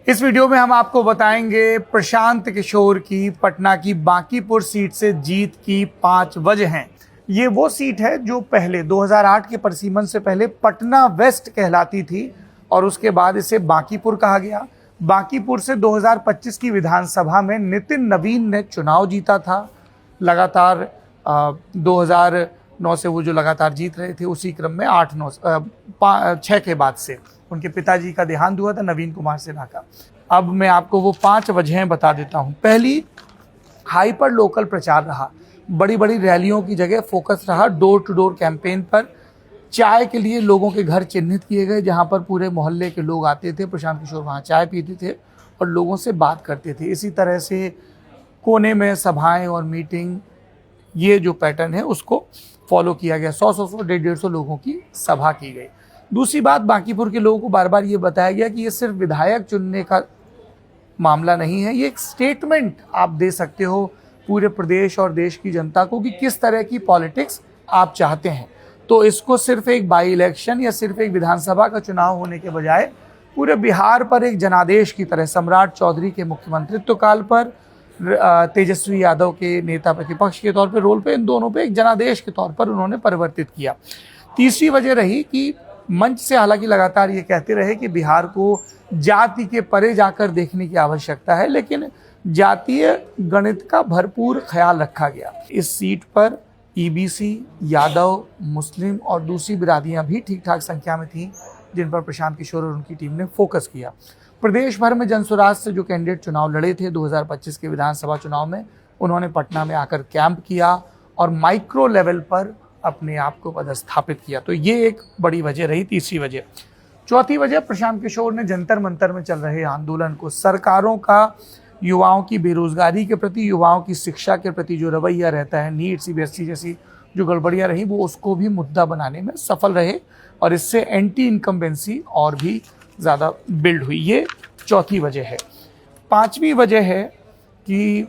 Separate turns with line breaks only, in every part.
इस वीडियो में हम आपको बताएंगे प्रशांत किशोर की पटना की बांकीपुर सीट से जीत की 5 वजहें। ये वो सीट है जो पहले 2008 के परिसीमन से पहले पटना वेस्ट कहलाती थी और उसके बाद इसे बांकीपुर कहा गया। बांकीपुर से 2025 की विधानसभा में नितिन नवीन ने चुनाव जीता था। लगातार 2009 से वो जो लगातार जीत रहे थे, उसी क्रम में 6 के बाद से उनके पिताजी का देहांत हुआ था, नवीन कुमार सिन्हा का। अब मैं आपको वो 5 वजहें बता देता हूँ। पहली, हाइपर लोकल प्रचार रहा। बड़ी बड़ी रैलियों की जगह फोकस रहा डोर टू डोर कैंपेन पर। चाय के लिए लोगों के घर चिन्हित किए गए, जहाँ पर पूरे मोहल्ले के लोग आते थे। प्रशांत किशोर वहाँ चाय पीते थे और लोगों से बात करते थे। इसी तरह से कोने में सभाएं और मीटिंग, ये जो पैटर्न है उसको फॉलो किया गया। 100 150 लोगों की सभा की गई। दूसरी बात, बांकीपुर के लोगों को बार बार ये बताया गया कि ये सिर्फ विधायक चुनने का मामला नहीं है, ये एक स्टेटमेंट आप दे सकते हो पूरे प्रदेश और देश की जनता को कि किस तरह की पॉलिटिक्स आप चाहते हैं। तो इसको सिर्फ एक बाई इलेक्शन या सिर्फ एक विधानसभा का चुनाव होने के बजाय पूरे बिहार पर एक जनादेश की तरह सम्राट चौधरी के मुख्यमंत्रित्व काल पर, तेजस्वी यादव के नेता प्रतिपक्ष के तौर पर रोल पे, इन दोनों पे एक जनादेश के तौर पर उन्होंने परिवर्तित किया। तीसरी वजह रही कि मंच से हालांकि लगातार ये कहते रहे कि बिहार को जाति के परे जाकर देखने की आवश्यकता है, लेकिन जातीय गणित का भरपूर ख्याल रखा गया। इस सीट पर ईबीसी, यादव, मुस्लिम और दूसरी बिरादरियां भी ठीक ठाक संख्या में थीं, जिन पर प्रशांत किशोर और उनकी टीम ने फोकस किया। प्रदेश भर में जनसुराज से जो कैंडिडेट चुनाव लड़े थे 2025 के विधानसभा चुनाव में, उन्होंने पटना में आकर कैंप किया और माइक्रो लेवल पर अपने आप को पदस्थापित किया। तो ये एक बड़ी वजह रही, तीसरी वजह। चौथी वजह, प्रशांत किशोर ने जंतर मंतर में चल रहे आंदोलन को, सरकारों का युवाओं की बेरोजगारी के प्रति, युवाओं की शिक्षा के प्रति जो रवैया रहता है, नीट, सीबीएसई जैसी जो गड़बड़ियां रही, वो उसको भी मुद्दा बनाने में सफल रहे और इससे एंटी इनकम्बेंसी और भी ज़्यादा बिल्ड हुई। ये चौथी वजह है। पांचवी वजह है कि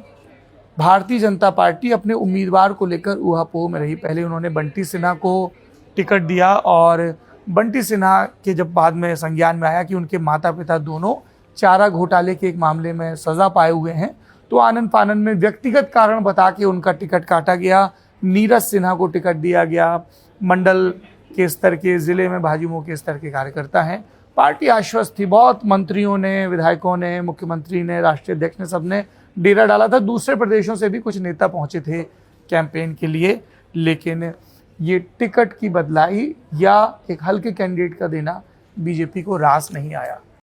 भारतीय जनता पार्टी अपने उम्मीदवार को लेकर ऊहापोह में रही। पहले उन्होंने बंटी सिन्हा को टिकट दिया और बंटी सिन्हा के जब बाद में संज्ञान में आया कि उनके माता पिता दोनों चारा घोटाले के एक मामले में सजा पाए हुए हैं, तो आनन फानन में व्यक्तिगत कारण बता के उनका टिकट काटा गया। नीरज सिन्हा को टिकट दिया गया। मंडल के स्तर के, जिले में भाजपा के स्तर के कार्यकर्ता हैं। पार्टी आश्वस्त थी, बहुत मंत्रियों ने, विधायकों ने, मुख्यमंत्री ने, राष्ट्रीय अध्यक्ष ने, सबने डेरा डाला था। दूसरे प्रदेशों से भी कुछ नेता पहुंचे थे कैंपेन के लिए, लेकिन ये टिकट की बदलाई या एक हल्के कैंडिडेट का देना बीजेपी को रास नहीं आया।